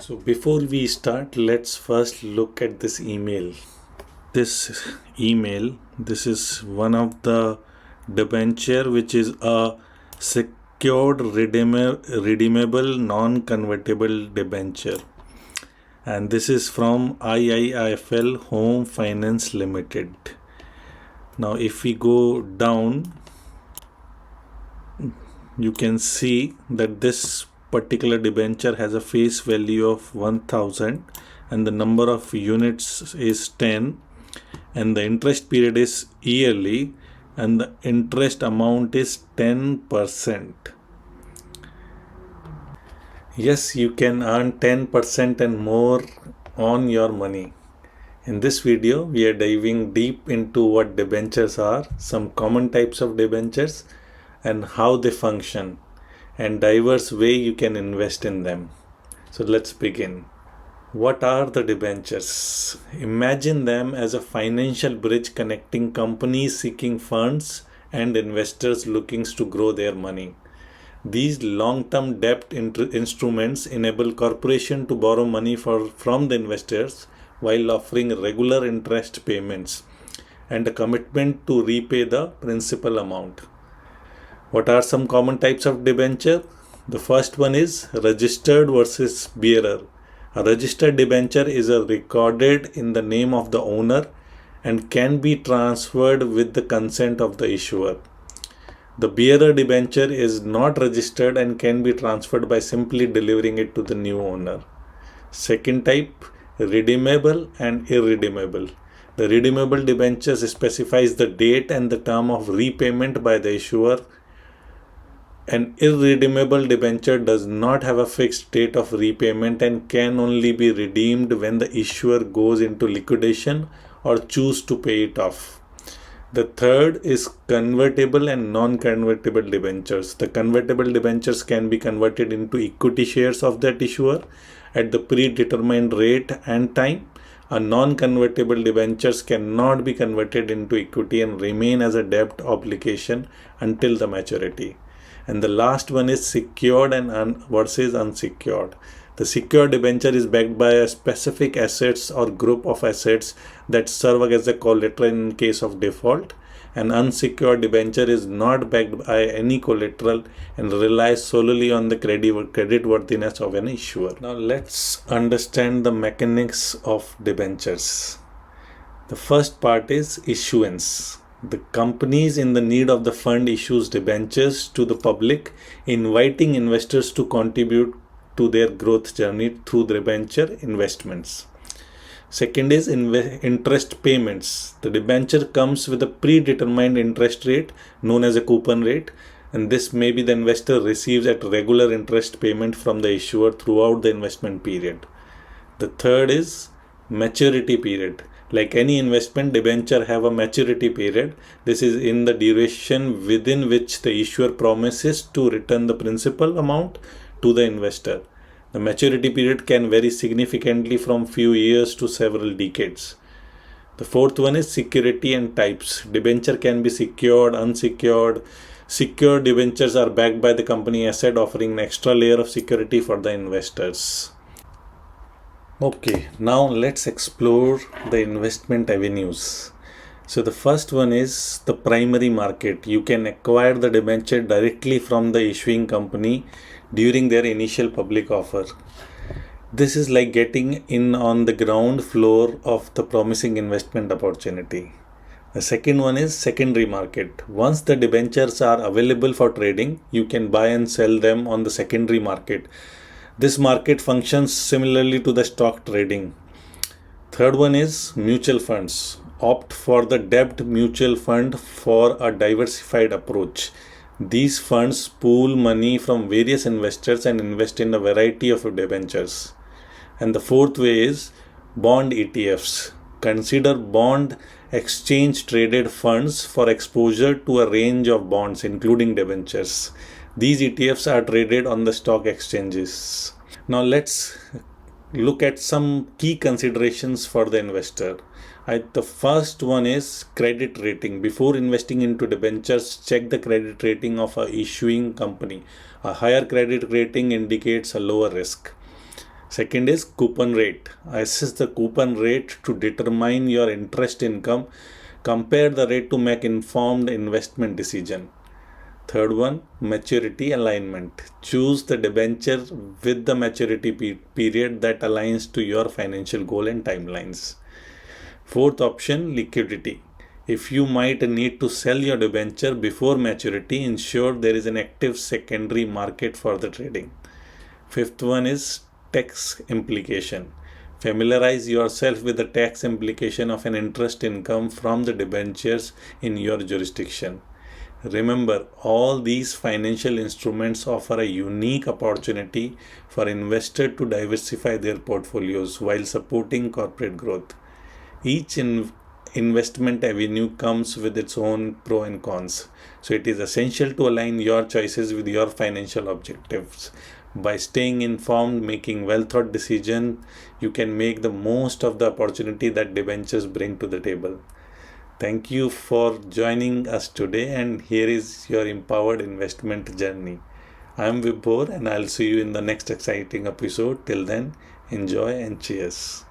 So before we start, let's first look at this email. This is one of the debenture which is a secured redeemable non-convertible debenture. And this is from IIFL Home Finance Limited. Now if we go down, you can see that this particular debenture has a face value of 1000 and the number of units is 10 and the interest period is yearly and the interest amount is 10%. Yes, you can earn 10% and more on your money. In this video, we are diving deep into what debentures are, some common types of debentures and how they function, and diverse way you can invest in them. So let's begin. What are the debentures? Imagine them as a financial bridge connecting companies seeking funds and investors looking to grow their money. These long-term debt instruments enable corporations to borrow money from the investors while offering regular interest payments and a commitment to repay the principal amount. What are some common types of debenture? The first one is registered versus bearer. A registered debenture is recorded in the name of the owner and can be transferred with the consent of the issuer. The bearer debenture is not registered and can be transferred by simply delivering it to the new owner. Second type, redeemable and irredeemable. The redeemable debentures specifies the date and the term of repayment by the issuer. An irredeemable debenture does not have a fixed date of repayment and can only be redeemed when the issuer goes into liquidation or choose to pay it off. The third is convertible and non-convertible debentures. The convertible debentures can be converted into equity shares of that issuer at the predetermined rate and time. A non-convertible debentures cannot be converted into equity and remain as a debt obligation until the maturity. And the last one is secured and versus unsecured. The secured debenture is backed by a specific assets or group of assets that serve as a collateral in case of default. An unsecured debenture is not backed by any collateral and relies solely on the creditworthiness of an issuer. Now let's understand the mechanics of debentures. The first part is issuance. The companies in the need of the fund issues debentures to the public, inviting investors to contribute to their growth journey through debenture investments. Second is interest payments. The debenture comes with a predetermined interest rate known as a coupon rate, and this may be the investor receives at regular interest payment from the issuer throughout the investment period. The third is maturity period. Like any investment, debenture have a maturity period. This is in the duration within which the issuer promises to return the principal amount to the investor. The maturity period can vary significantly from few years to several decades. The fourth one is security and types. Debenture can be secured, unsecured. Secured debentures are backed by the company asset, offering an extra layer of security for the investors. Okay, now let's explore the investment avenues. So the first one is the primary market. You can acquire the debenture directly from the issuing company during their initial public offer. This is like getting in on the ground floor of the promising investment opportunity. The second one is secondary market. Once the debentures are available for trading, you can buy and sell them on the secondary market. This market functions similarly to the stock trading. Third one is mutual funds. Opt for the debt mutual fund for a diversified approach. These funds pool money from various investors and invest in a variety of debentures. And the fourth way is bond ETFs. Consider bond exchange traded funds for exposure to a range of bonds, including debentures. These ETFs are traded on the stock exchanges. Now let's look at some key considerations for the investor. The first one is credit rating. Before investing into debentures, check the credit rating of a issuing company. A higher credit rating indicates a lower risk. Second is coupon rate. Assess the coupon rate to determine your interest income. Compare the rate to make informed investment decision. Third one, maturity alignment. Choose the debenture with the maturity period that aligns to your financial goal and timelines. Fourth option, liquidity. If you might need to sell your debenture before maturity, ensure there is an active secondary market for the trading. Fifth one is tax implication. Familiarize yourself with the tax implication of an interest income from the debentures in your jurisdiction. Remember, all these financial instruments offer a unique opportunity for investors to diversify their portfolios while supporting corporate growth. Each investment avenue comes with its own pros and cons. So it is essential to align your choices with your financial objectives. By staying informed, making well thought decisions, you can make the most of the opportunity that debentures bring to the table. Thank you for joining us today, and here is your empowered investment journey. I am Vibhor, and I'll see you in the next exciting episode. Till then, enjoy and cheers.